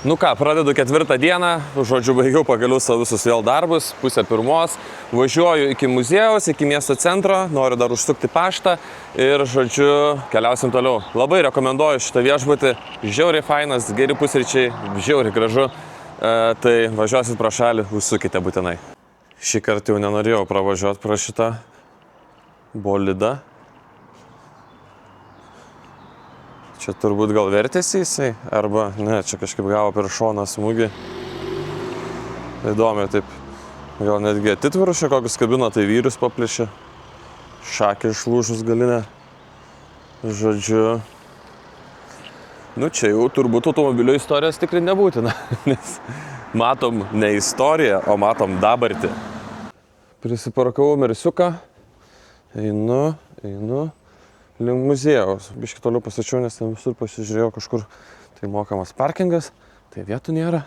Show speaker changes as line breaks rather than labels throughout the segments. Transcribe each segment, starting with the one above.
Nu ką, pradedu 4 dieną, žodžiu, baigiau pagaliau savo visus vėl darbus, 2:30, važiuoju iki muziejaus, iki miesto centro, noriu dar užsukti paštą ir, žodžiu, keliausim toliau. Labai rekomenduoju šitą viešbutį, žiauriai fainas, geri pusryčiai, žiauriai gražu, tai važiuosit pro šalį, užsukite būtinai. Šį kartą jau nenorėjau pravažiuoti pro šitą bolidą. Čia turbūt gal vertėsi jisai, arba ne, čia kažkaip gavo per šoną smūgį. Įdomiai taip, gal netgi atitvarus čia kokius kabino, tai vyrius paplėšė. Šakė išlūžus galinę. Žodžiu, nu čia jau turbūt automobilio istorijos tikrai nebūtina, nes matom ne istoriją, o matom dabartį. Prisiparkavau Mersiuką, einu link muziejaus. Biškį toliau pasačiau, nes ten visur pasižiūrėjau kažkur, tai mokamas parkingas, tai vietų nėra.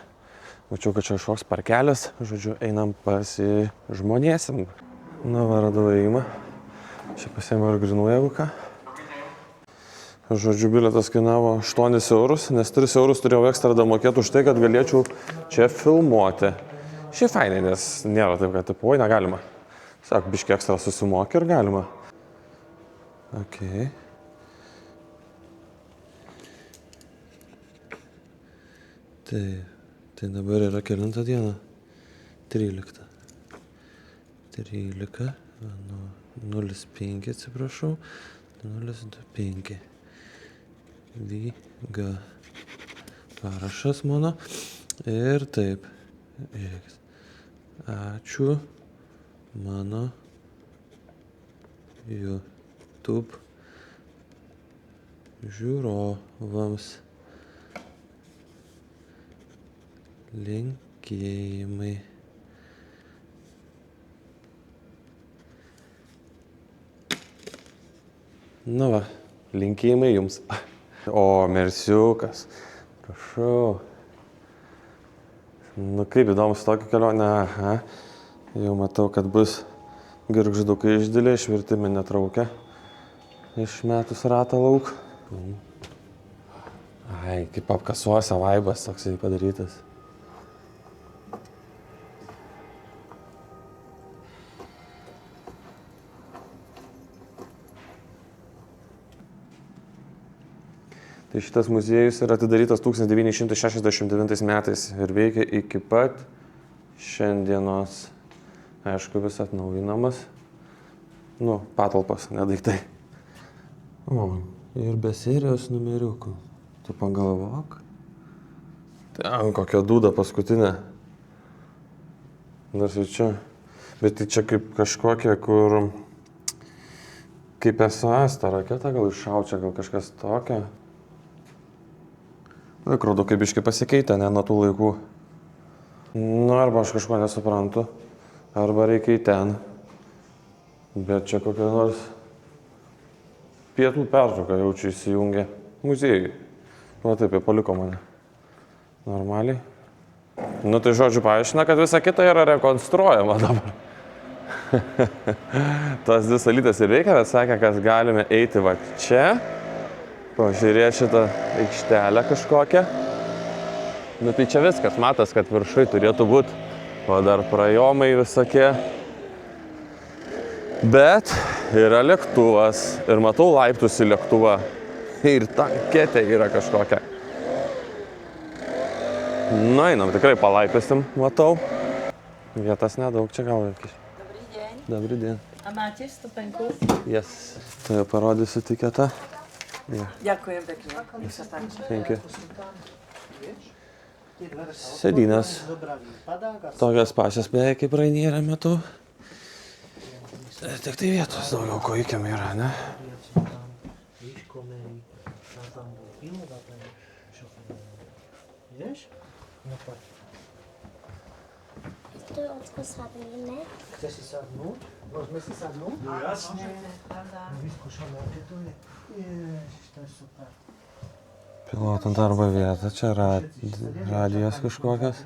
Mačiau, kad čia kažkoks parkelis, žodžiu, einam pasižmonėsim. Na, va, radau įėjimą. Čia pasiėmiau ir grinų, jeigu ką. Žodžiu, bilietas kainavo 8 eurus, nes 3 eurus turėjau ekstra damokėti už tai, kad galėčiau čia filmuoti. Šiaip fainai, nes nėra taip, kad taip, oi, negalima. Sak, biškį ekstra susimokė ir galima. Ok. Tai dabar yra kelinta diena? 13. 13, 05, atsiprašau, 025. Vyga. Parašas mano. Ir taip. Ačiū mano YouTube žiūrovams. Linkėjimai. Nu va, linkėjimai jums. O, Mersiukas. Prašau. Nu kaip įdomus tokia kelionė. Aha. Jau matau, kad bus girgždukai išdėlė, išvirtimi netraukia. Išmetus ratą lauk. Ai, kaip apkasuose vaibas toksai padarytas. Tai šitas muziejus yra atidarytas 1969 metais ir veikia iki pat šiandienos. Aišku, vis atnaujinamas. Nu, patalpos, ne daiktai. O, ir be serijos numeriukų. Tu pagalvok. Ten kokia dūda paskutinė. Nors ir čia. Bet tai čia kaip kažkokia, kur... Kaip SOS, ta raketa gal iššaučia, gal kažkas tokia. Laikrodo, kaip biškai pasikeitė, ne, nuo tų laikų. Nu, arba aš kažko nesuprantu. Arba reikia į ten. Bet čia kokia nors pietų pertrauka jau čia įsijungia muziejui. Va taip, jie paliko mane. Normaliai. Nu tai žodžiu paaiškina, kad visa kita yra rekonstruojama dabar. Tos 2 salytės ir veikia, bet sakė, kad galime eiti va čia. Pažiūrėti šitą aikštelę kažkokią. Nu tai čia viskas, matas, kad viršui turėtų būti. O dar prajomai visokie. Bet yra lėktuvas. Ir matau laiptus į lėktuvą. Ir tanketė yra kažkokia. Nu, einam, tikrai palaipėsim, matau. Vietas nedaug, čia gal reikia. Dobrý deň.
A máte vstupenku?
Yes. To ja parodysiu tiketą. Yeah.
Ďakujem pekne. Nech sa páči.
Thank you. Sėdynės. Tokias pačias beveik kaip Rainiere metu. Tik tai vietos daugiau kojikėm yra, ne?
To je ocko sadníme.
Chceš si sadnúť? Môžeme si sadnúť? No jasne. Vyskúšame, aké to je. Ježiš, to je super.
Pilotų darbo vieta, čia radijos kažkokios.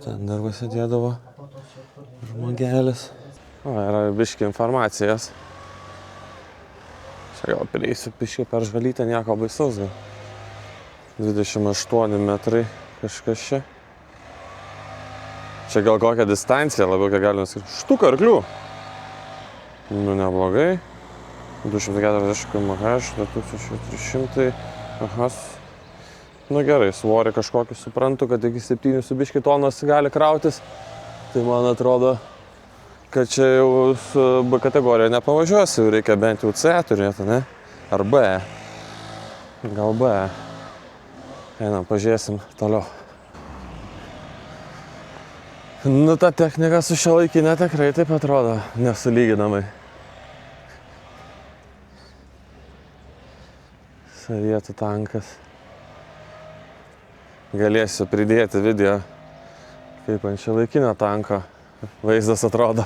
Ten darbo sėdėdavo žmogelis. O, yra biški informacijos. Čia gal prieisiu biški per žvalytę, nieko baisaus. 28 metrai kažkas čia. Čia gal kokią distanciją labiau, kiek galima sakyti. Štuka arklių. Nu, neblogai. 240 km/h, 2300. Aha. Nu gerai, svorį kažkokį suprantu, kad iki 7 su biški tonos gali krautis. Tai man atrodo, kad čia jau su B kategorija nepavažiuosi, jau reikia bent jau C turėti, ne? Ar B. Gal B. Einam, pažiūrėsim toliau. Nu, ta technika su šiuolaikinė tikrai taip atrodo, nesulyginamai. Sovietų tankas. Galėsiu pridėti video, kaip ant šiuolaikinio tanko vaizdas atrodo.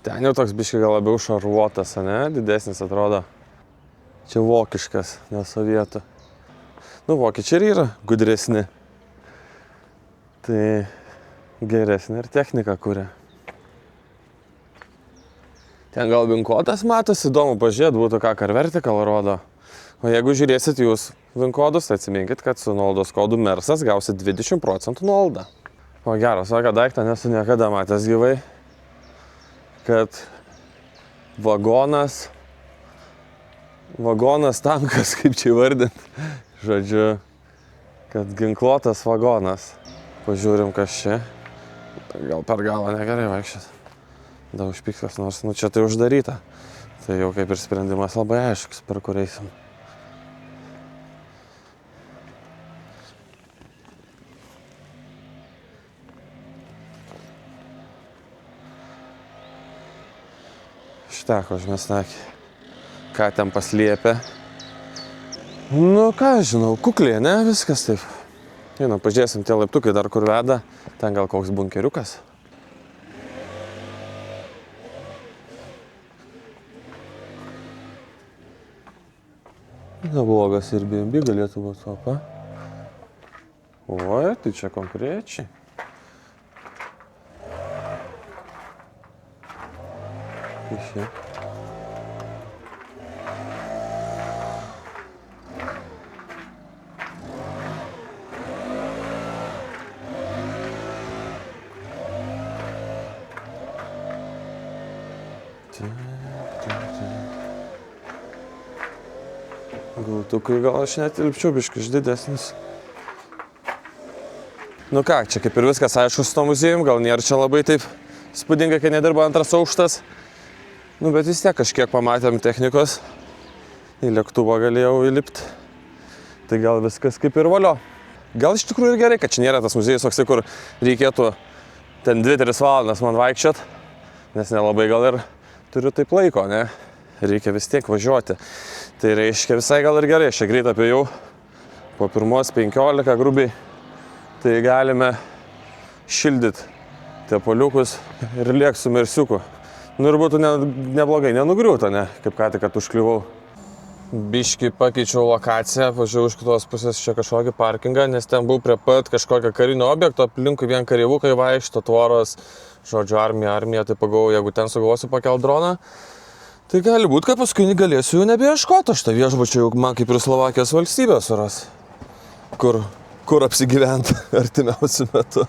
Ten jau toks biškai gal labiau šarvuotas, ne? Didesnis atrodo. Čia vokiškas, ne sovietų. Nu, vokiečiai ir yra gudresni. Tai geresnė ir technika kuria. Ten gal vinkodas matosi, įdomu pažiūrėti, būtų ką Carvertical rodo. O jeigu žiūrėsit jūs vinkodus, tai atsiminkit, kad su nuolaidos kodu Mersas gausit 20% nuolaidą. O geras, tokio daiktą nesu niekada matęs gyvai, kad vagonas tankas, kaip čia įvardint. Žodžiu, kad ginkluotas vagonas. Pažiūrim, kas čia. Gal per galą negerai vaikščias. Da užpyktas, nors nu čia tai uždaryta. Tai jau kaip ir sprendimas labai aiškus, per kur eisim. Šteko žmesnakį. Ką ten paslėpė. Nu, ką žinau, kuklė, ne? Viskas taip. Einam, pažiūrėsim tie laiptukai dar kur veda. Ten gal koks bunkeriukas. Neblogas ir BNB galėtų būti sopa. Oi, tai čia konkrečiai. Išė. Gultukai gal aš net ilpčiau biškai didesnis. Nu ką, čia kaip ir viskas aišku su to muziejum, gal nėra čia labai taip spūdinga, kai nedirba antras aukštas. Nu bet vis tiek kažkiek pamatėm technikos. Į lėktuvą galėjau įlipti. Tai gal viskas kaip ir valio. Gal iš tikrųjų ir gerai, kad čia nėra tas muziejus toksai, kur reikėtų ten 2-3 valandas man vaikščiot. Nes nelabai gal ir turiu taip laiko, ne? Reikia vis tiek važiuoti. Tai reiškia visai gal ir gerai. Aš čia greit apie jau po pirmos 15 grubiai. Tai galime šildyti tepoliukus ir liek su mersiuku. Nu ir būtų neblogai, nenugriūta, ne? Kaip ką tik, kad užkliuvau. Biškį pakeičiau lokaciją, važiavau iš kitos pusės čia kažkokį parkingą, nes ten buvau prie pat kažkokio karinio objekto, aplinkui vien kareivukai vaikšto, tvoros, žodžiu, armija, tai pagalvojau, jeigu ten sugalvosiu pakelt droną, tai gali būt, kad paskui galėsiu jų nebeieškoti, aš tą viešbučią jau man kaip ir Slovakijos valstybė suras, kur apsigyventi artimiausiu metu.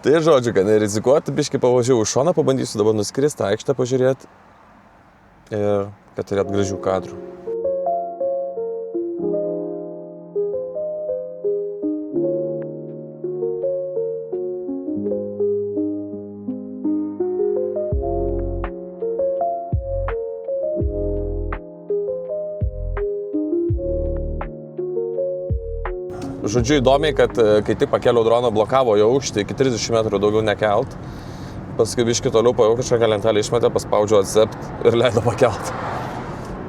Tai žodžiu, kad nerizikuoti, biškį pavažiavau už šoną, pabandysiu dabar nuskristi, aikštę pažiūrėti ir kad turėt gražių kadrų. Žodžiu, įdomiai, kad kai tik pakėliau droną, blokavo jo aukštį iki 30 metrų daugiau nekelt. Paskui biškį toliau pajau kažkokią lentelę išmetę, paspaudžiau accept ir leido pakelt.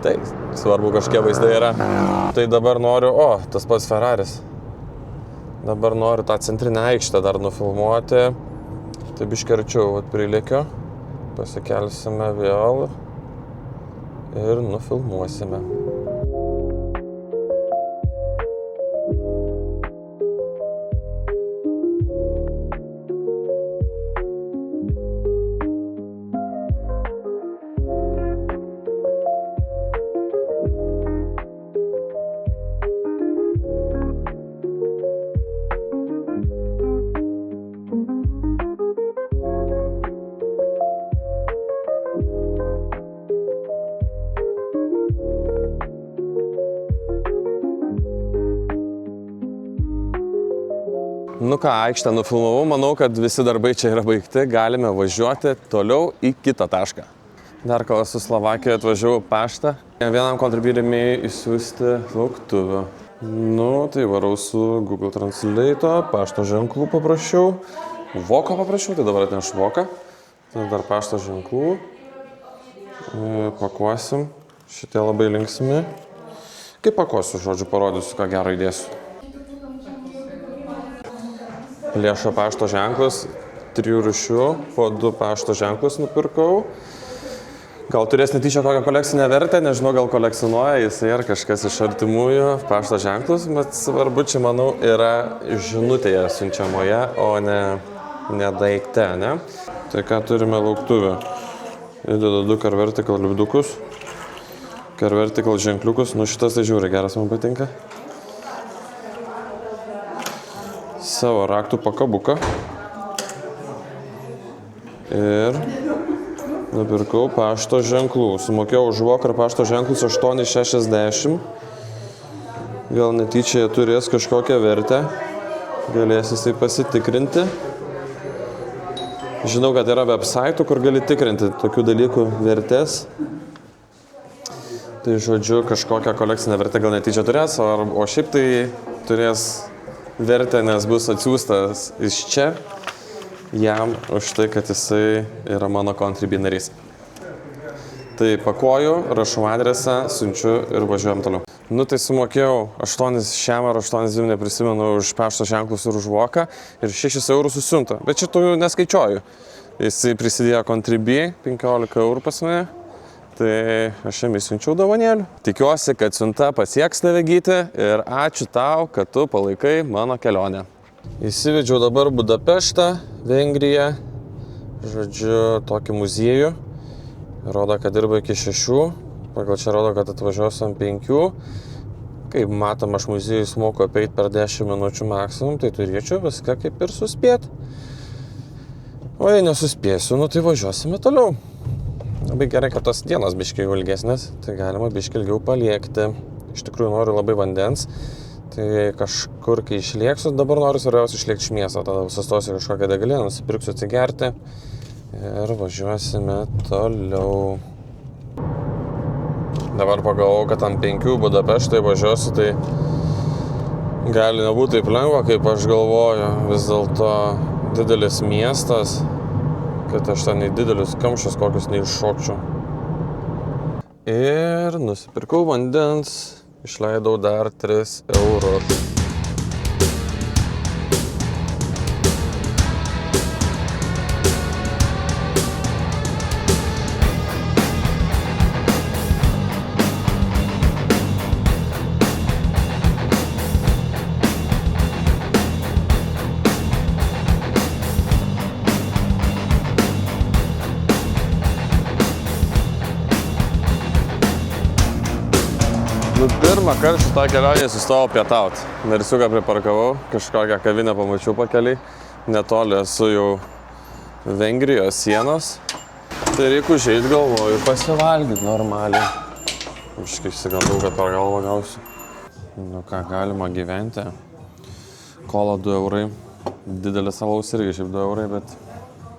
Tai svarbu, kažkie vaizdai yra. Tai dabar noriu, tas pats Ferraris. Dabar noriu tą centrinę aikštę dar nufilmuoti. Tai biškį arčiau prilėkiu. Pasikelsime vėl ir nufilmuosime. ką, aikštę nufilmavau, manau, kad visi darbai čia yra baigti, galime važiuoti toliau į kitą tašką. Dar kol esu Slovakijoje, atvažiavau paštą. Vienam kontribyrėmiai įsiųsti lauktuvių. Nu, tai varau su Google Translate, pašto ženklų paprašiau. Voko paprašiau, tai dabar atneš voką. Tai dar pašto ženklų. Pakuosim. Šitie labai linksmi. Kaip pakuosiu, žodžiu, parodysiu, ką gero įdėsiu. Lėšo pašto ženklus, 3 rūšių, po 2 pašto ženklus nupirkau. Gal turės netyčia kokią kolekcinę vertę, nežinau, gal kolekcionuoja jisai ar kažkas iš artimųjų pašto ženklus, bet svarbu čia, manau, yra žinutėje siunčiamoje, o ne daikte, ne? Tai ką turime lauktuvę? Įdedu 2 Carvertical lipdukus, Carvertical ženkliukus, nu šitas tai žiūri, geras man patinka. Savo raktų pakabuką. Ir nupirkau pašto ženklų. Sumokėjau už voką ir pašto ženklus 8,60. Gal netyčia jie turės kažkokią vertę. Galės jisai pasitikrinti. Žinau, kad yra websaitų, kur gali tikrinti tokių dalykų vertės. Tai žodžiu, kažkokią kolekcinę vertę gal netyčia turės, o šiaip tai turės vertę, nes bus atsiųstas iš čia. Jam už tai, kad jisai yra mano contribui narys. Tai pakuoju, rašau adresą, siunčiu ir važiuojam toliau. Nu tai sumokėjau 8 šiam ar 8,2, neprisimenu, už pašto ženklus ir už voką ir 6 eurų susiunta. Bet šitų neskaičiuoju. Jisai prisidėjo contribui, 15 eurų pas mane. Tai aš jam įsiunčiau dovanėlių. Tikiuosi, kad siunta pasieks tave, Gyti, ir ačiū tau, kad tu palaikai mano kelionę. Įsivedžiau dabar Budapeštą, Vengriją, žodžiu, tokį muziejų. Rodo, kad dirba iki 6, pagal čia rodo, kad atvažiuosiu ant 5. Kaip matom, aš muziejus moku apeit per 10 minučių maksimum, tai turėčiau viską kaip ir suspėti. O jei nesuspėsiu, nu tai važiuosime toliau. Labai gerai, kad tos dienos biškiai ilgesnės, tai galima biškiai ilgiau paliekti. Iš tikrųjų noriu labai vandens. Tai kažkur, kai išlėksiu, dabar noriu svarbiausia išlėkti iš miesto, tada sustosiu kažkokią degalinę, nusipirksiu atsigerti ir važiuosime toliau. Dabar pagalvojau, kad ant 5 Budapeštai važiuosiu, tai gali nebūti taip lengva, kaip aš galvoju. Vis dėlto didelis miestas, kad aš ten į didelius kamščius kokius neiššokčiau. Ir nusipirkau vandens. Išleidau dar 3 eurus. Pirmą kartą šitą kelionę sustojau pietauti. Narsiuką priparkavau, kažkokią kavinę pamačiau pakeliai. Netoli esu jau Vengrijos sienos. Tai reikia užeit, galvoju, pasivalgyti normaliai. Kažkaip išsigandau, kad per galvą gausiu. Nu ką, galima gyventi. Kola 2 eurai. Didelis alaus irgi šiaip 2 eurai, bet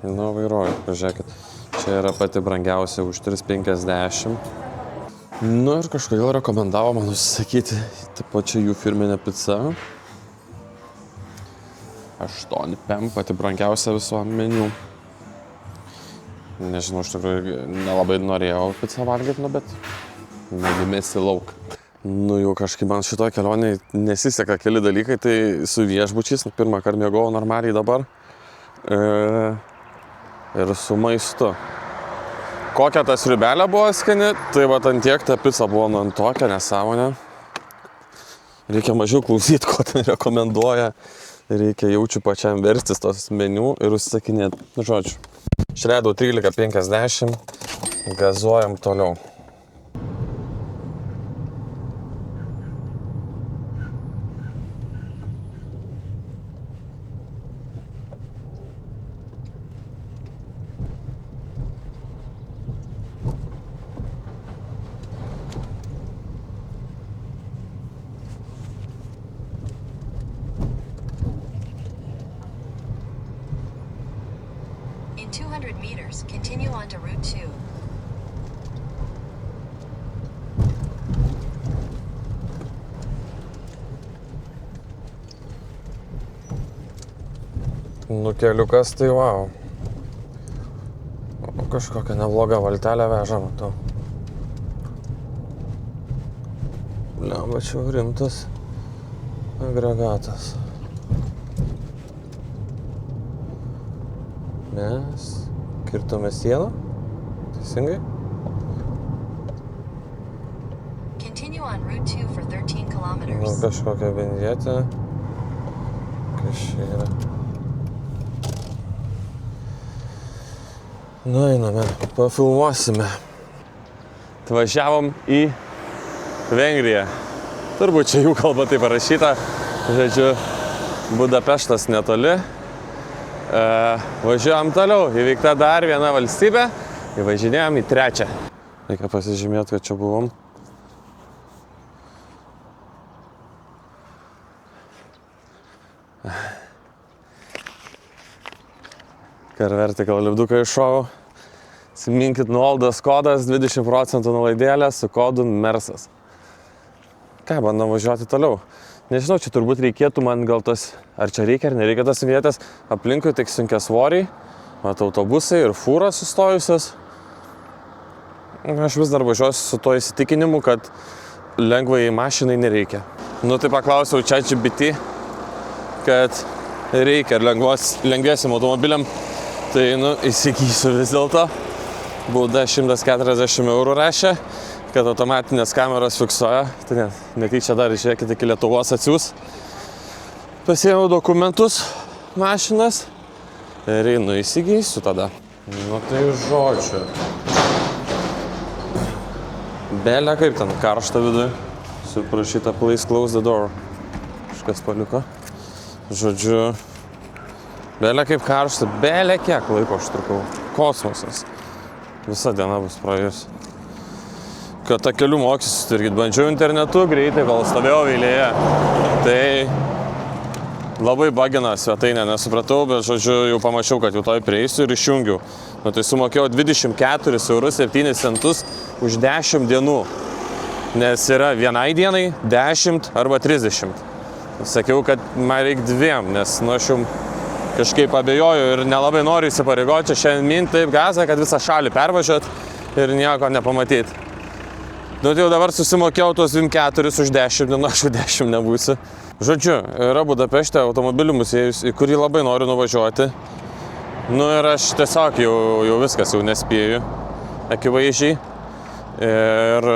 nu vairuoju. Pažiūrėkit, čia yra pati brangiausia už 3,50. Nu ir kažkodėl rekomendavo man užsisakyti taip pačią jų firminę pizzą. 8 pem, pati brangiausia viso meniu. Nežinau, iš tikrųjų nelabai norėjau pizzą valgyti, nu bet nedimėsi lauk. Nu jau kažkaip man šitoj kelionėj nesiseka keli dalykai, tai su viešbučiais, pirmą kartą miegojau normaliai dabar. Ir su maistu. Kokia ta sriubelė buvo skani, tai va ant tiek ta pica buvo ant tokia nesąmonė. Reikia mažiau klausyti, ko ten rekomenduoja. Reikia jaučiu pačiam verstis tos meniu ir užsisakinėti. Žodžiu, išleidau 13,50, gazuojam toliau.
200 meters, continue onto Route 2.
Nu, keliukas tai wow. O kažkokią neblogą valtelę veža, matau. Lemba, čia rimtas agregatas. Mes kirtome sieną, teisingai?
Continue on Route 2 for 13
Nu,
kilometers.
kažkokia vinjetė. Kas čia yra? Nu, einame, pafilmuosime. Atvažiavom į Vengriją. Turbūt čia jų kalba tai parašyta. Žodžiu, Budapeštas netoli. Važiuojam toliau. Įveikta dar viena valstybė. Įvažinėjom į trečią. Reikia pasižymėti, kad čia buvom. Vertical lipduką iššovau. Siminkit nuolaidos kodas 20% nuolaidėlė su kodu MERSAS. Ką, bandom važiuoti toliau. Nežinau, čia turbūt reikėtų man gal tas, ar čia reikia ar nereikia tas vietės. Aplinkui tik sunkiasvoriai, matau autobusai ir fūros sustojusios. Aš vis dar važiuosiu su to įsitikinimu, kad lengvai mašinai nereikia. Nu tai paklausiau ChatGPT, kad reikia ir lengviesiam automobiliam. Tai, įsigysiu vis dėlto. Bauda 140 eurų rašė, kad automatinės kameros fiksuoja. Tai netyčia dar žiūrėkit iki Lietuvos atsiūs. Pasiėmiau dokumentus, mašinas ir einu įsigysiu tada. Nu tai žodžiu. Belė kaip ten karšta viduj. Suprašyta, please close the door. Kažkas paliko. Žodžiu. Belė kaip karšta, belė kiek laiko aš trukau. Kosmosas. Visa diena bus praėjus. Kad tą kelių mokysiu, tai irgi bandžiau internetu greitai, kol stovėjau eilėje. Tai labai bagina svetainę, nesupratau, bet žodžiu jau pamačiau, kad jau toj prieisiu ir išjungiau. Nu tai sumokėjau 24 eurus 7 centus už 10 dienų. Nes yra vienai dienai 10 arba 30. Sakiau, kad man reikia 2, nes aš jau kažkaip abejoju ir nelabai noriu įsipareigoti čia šiandien minti taip gazą, kad visą šalį pervažiuot ir nieko nepamatyt. Nu tai jau dabar susimokėjau tuos 24 už 10 dienų, aš jau 10 nebūsiu. Žodžiu, yra Budapešte automobilių muziejus, į kurį labai noriu nuvažiuoti. Nu ir aš tiesiog jau viskas, jau nespėju, akivaizdžiai. Ir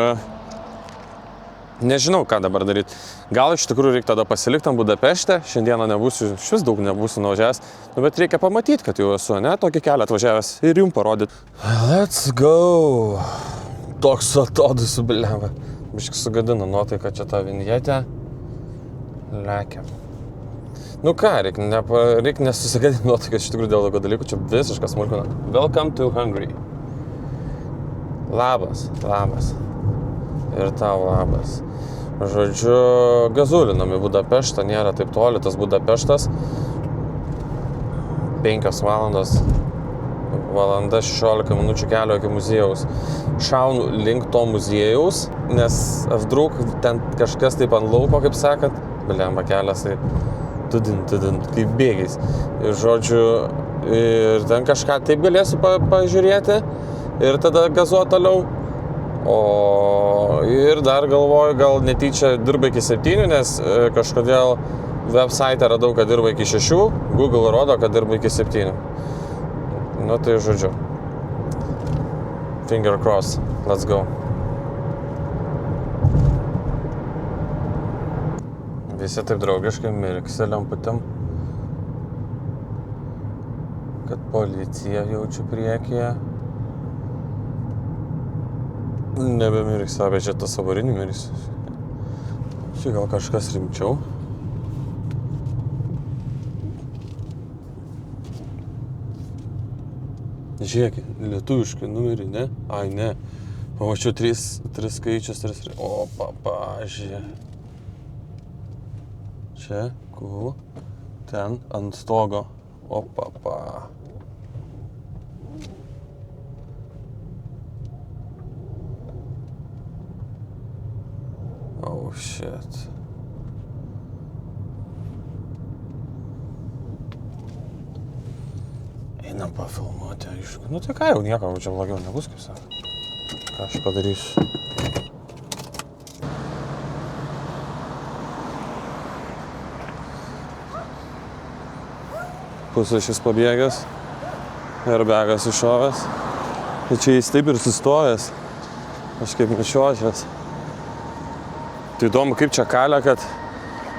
nežinau, ką dabar daryti. Gal iš tikrųjų reikia tada pasilikti ant Budapešte, šiandieną nebūsiu, šis daug nebūsiu nuvažiavęs, bet reikia pamatyti, kad jau esu, ne, tokį kelią atvažiavęs ir jums parodyti. Let's go! Toks atodus subilėva. Biškai sugadina nuotaiką čia tą vinjetę. Lekia. Nu ką, reikia nesusigadinti nuotaiką iš tikrųjų dėl tokio dalykų, čia visiškas smulkuna. Welcome to Hungary. Labas, labas. Ir tau labas. Žodžiu, gazulinam į Budapeštą, nėra taip toli tas Budapeštas. 5 valandas, valanda 16 minučių kelio iki muziejaus. Šaunu link to muziejaus, nes vdruk ten kažkas taip ant lauko, kaip sakant, blemba kelias, tai tudint, kaip bėgiais. Ir žodžiu, ir ten kažką taip galėsiu pažiūrėti ir tada gazuot toliau. O ir dar galvoju, gal netyčia dirba iki 7, nes kažkodėl website radau, kad dirba iki 6, Google rodo, kad dirba iki 7. Nu tai žodžiu. Finger cross, let's go. Visi taip draugiškai mirksi lemputėm, kad policija jaučiu priekyje. Nebemirks, bet čia tas avarinį mirs. Čia gal kažkas rimčiau. Žiūrėk, lietuviškai numerį, ne? Ai, ne. Pamačiau 3 skaičius, 3. O, papažė. Čia, cool. Ten, ant stogo. O, papa. Oh, shit. Einam pafilmuoti, aišku. Nu tai ką jau, nieko čia blogiau nebus, kaip sako. Ką aš padarysiu? Pusė šis pabėgęs. Airbagas iššovęs. Tai čia jis taip ir sustojęs. Aš kaip nešiočias. Tai įdomu, kaip čia kalė, kad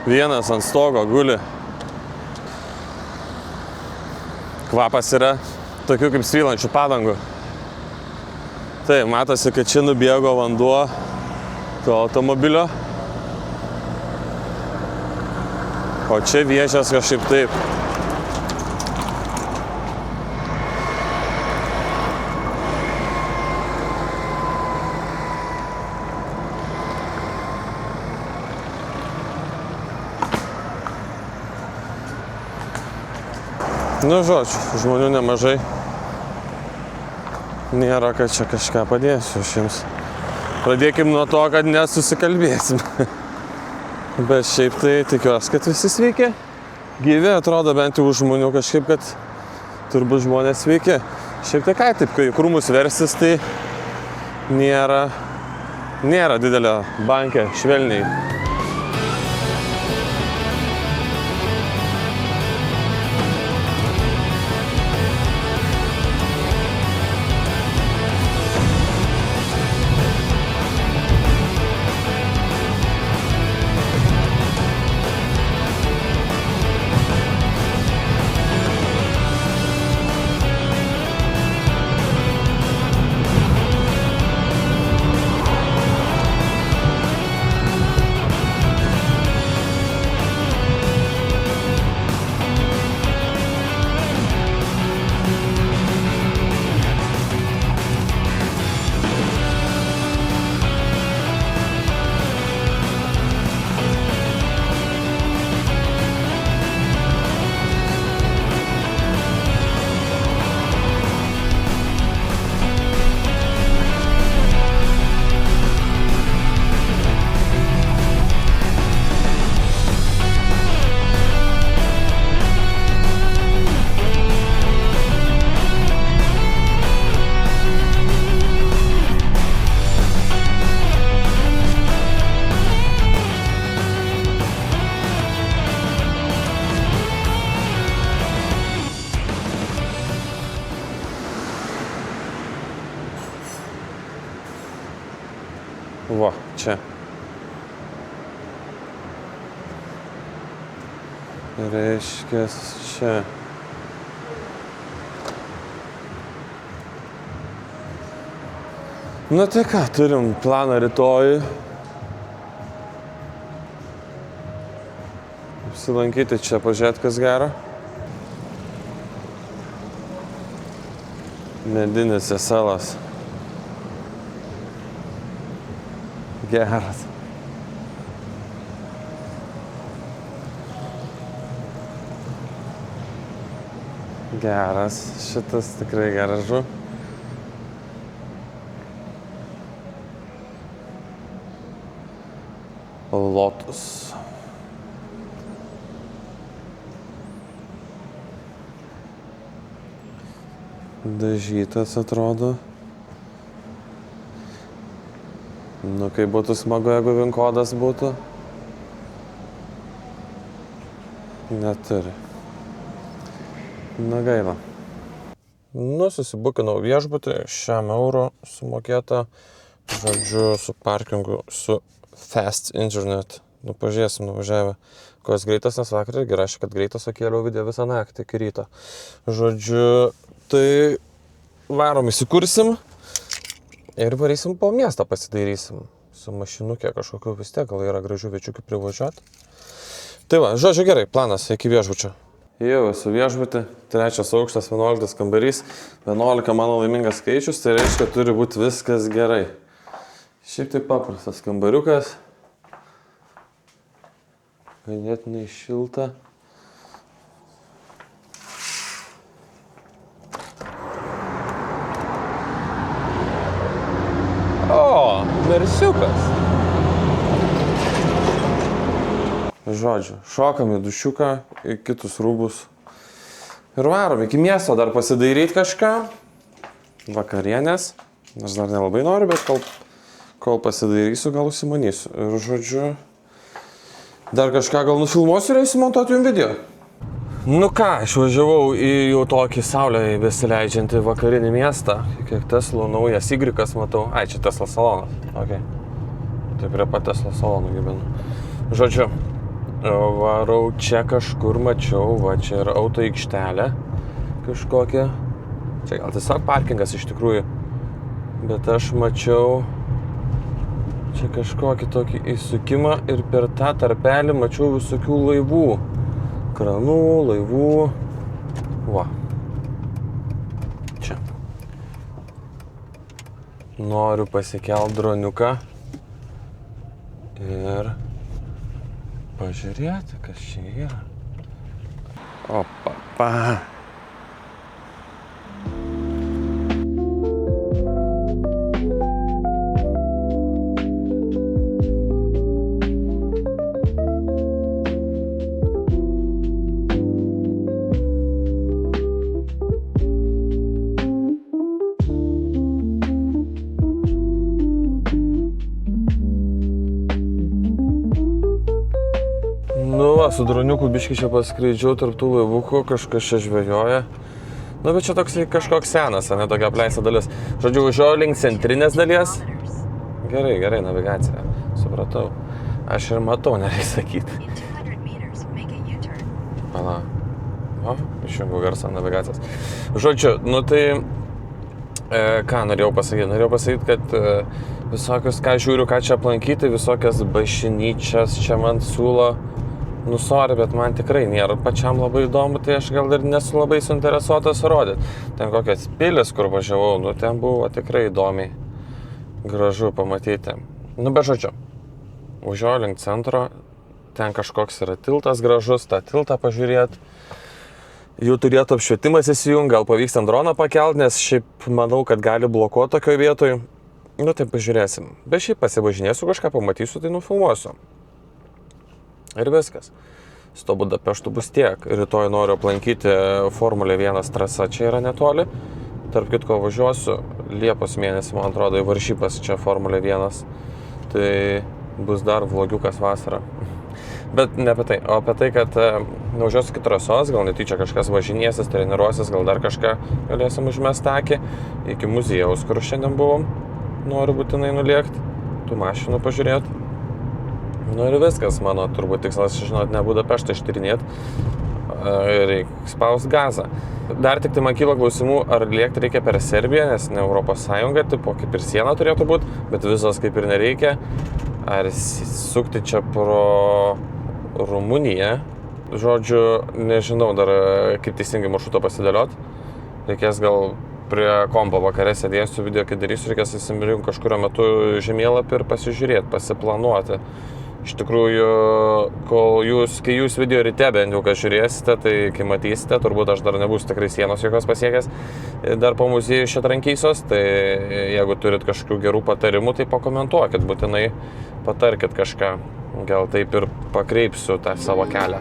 vienas ant stogo guli. Kvapas yra tokių kaip svylančių padangų. Tai matosi, kad čia nubėgo vanduo to automobilio. O čia viešias kažkaip taip. Nu, žodžiu, žmonių nemažai. Nėra, kad čia kažką padėsiu aš jums. Pradėkim nuo to, kad nesusikalbėsim. Bet šiaip tai tikiuosi, kad visi sveiki. Gyvi atrodo bent jau žmonių kažkaip, kad turbūt žmonės sveiki. Šiaip tai ką, taip, kai krūmus versis, tai nėra didelė bankė, švelniai. Va, čia. Reiškias čia. Nu tai ką, turim planą rytoj. Apsilankyti čia, pažiūrėti, kas gero. Medinis eselas. Geras. Geras. Šitas tikrai geras žu. Lotus. Dažytas atrodo. Nu, kaip būtų smagu, jeigu VIN kodas būtų. Neturi. Na gaila. Nu, susibukinau viešbutį, 100 eurų sumokėta. Žodžiu, su parkingu, su Fast Internet. Nu, pažiūrėsim, nuvažiavę. Koks greitas, nes vakar irgi rašė, kad greitas, o kėliau video visą naktį iki ryto. Žodžiu, tai varom įsikursim. Ir varysim po miestą pasidairysim. Su mašinukė kažkokiu vis tiek, gal yra gražių viečiukių privažiuoti. Tai va, žodžiu gerai, planas iki viešbučio. Jau esu viešbutį, 3 aukštas, 11 kambarys. 11 mano laimingas skaičius, tai reiškia, turi būti viskas gerai. Šiaip tai paprastas kambariukas. Ganėtinai šilta. O, mersiukas. Žodžiu, šokam į dušiuką, į kitus rūbus. Ir varom iki miesto dar pasidairyti kažką. Vakarienės. Aš dar nelabai noriu, bet kol pasidairysiu, gal užsimanysiu. Ir žodžiu, dar kažką gal nufilmuosiu ir įsimontuoti jums video. Nu ką, išvažiavau į jau tokį saulę besileidžiantį vakarinį miestą. Kiek Tesla naujas Y matau. Ai, čia Tesla salonas. Okay. Tai prie pat Tesla salonų gyvenu. Žodžiu, varau čia kažkur mačiau, va čia yra auto aikštelė kažkokia. Čia gal tiesiog parkingas iš tikrųjų. Bet aš mačiau čia kažkokį tokį įsukimą ir per tą tarpelį mačiau visokių laivų. Kranų, laivų. Va. Čia. Noriu pasikelt droniuką. Ir pažiūrėti, kas čia yra. Opa. Nu va, su droniuku biškį čia paskraidžiau tarp tų laivukų, kažkas čia žvejoja. Nu, bet čia toks kažkoks senas, ne tokia apleista dalis. Žodžiu, važiuoju link centrinės dalies. Gerai, navigacija. Supratau. Aš ir matau, nereikia sakyti.
In 200 meters, make a U-turn.
Pala. O, išjungiau garsą navigacijos. Žodžiu, nu tai... ką norėjau pasakyti? Norėjau pasakyti, kad visokius, ką žiūriu, ką čia aplankyti, visokias bažnyčias čia man siūlo. Nu, sorry, bet man tikrai nėra pačiam labai įdomu, tai aš gal ir nesu labai suinteresuotas rodyti. Ten kokias pilis, kur važiavau, nu, ten buvo tikrai įdomiai. Gražu pamatyti. Nu, be žodžiu. Važiuoju link centro, ten kažkoks yra tiltas gražus, tą tiltą pažiūrėti. Jų turėtų apšvietimas įsijungti, gal pavyks ten droną pakelti, nes šiaip manau, kad gali blokuoti tokioje vietoje. Nu, tai pažiūrėsim. Bet šiaip pasivažinėsiu, kažką pamatysiu, tai nufilmuosiu. Ir viskas. Su to Budapeštu bus tiek. Rytoj noriu aplankyti Formulė 1 trasą, čia yra netoli. Tarp kitko važiuosiu Liepos mėnesį, man atrodo, į varžybas čia Formulė 1. Tai bus dar vlogiukas vasarą. Bet ne apie tai, o apie tai, kad nuvažiuosiu iki trasos, gal netyčia kažkas važinėsis, treniruosis, gal dar kažką galėsim užmesti akį. Iki muziejaus, kur šiandien buvom, noriu būtinai nulėkti, tų mašinų pažiūrėti. Nu ir viskas, mano turbūt tikslas, žinot, ne Budapeštą ištyrinėti, reikia spausti gazą. Dar tik tai man kyla klausimų, ar lėkti reikia per Serbiją, nes ne Europos Sąjunga, tipo kaip ir siena turėtų būti, bet visos kaip ir nereikia. Ar sukti čia pro Rumuniją. Žodžiu, nežinau dar kaip teisingai maršrutą pasidėlioti. Reikės gal prie kompo vakare sėdėsiu, video kai darysiu, reikės įsimirinkti kažkurio metu žemėlapį ir pasižiūrėti, pasiplanuoti. Iš tikrųjų, kai jūs video ryte bent jau ką žiūrėsite, tai kai matysite, turbūt aš dar nebūsiu tikrai sienos jokios pasiekęs, dar po muziejų šia trankysios, tai jeigu turit kažkokių gerų patarimų, tai pakomentuokit, būtinai patarkit kažką, gal taip ir pakreipsiu tą savo kelią.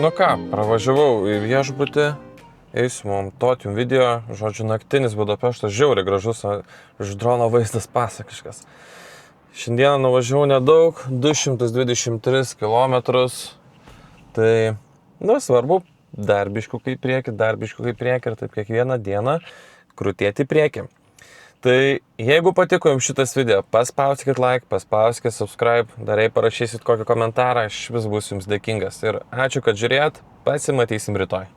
nu ką, pravažiavau į viešbutį, eisiu tot jums video, žodžiu, naktinis Budapeštas žiauriai gražus, iš drono vaizdas pasakiškas. Šiandieną nuvažiavau nedaug, 223 km, tai, nu, svarbu, darbiškų kaip priekį ir taip kiekvieną dieną krūtėti priekį. Tai jeigu patiko jums šitas video, paspauskit like, paspauskit subscribe, darai parašysit kokį komentarą, aš vis būsiu jums dėkingas. Ir ačiū, kad žiūrėjot, pasimatysim rytoj.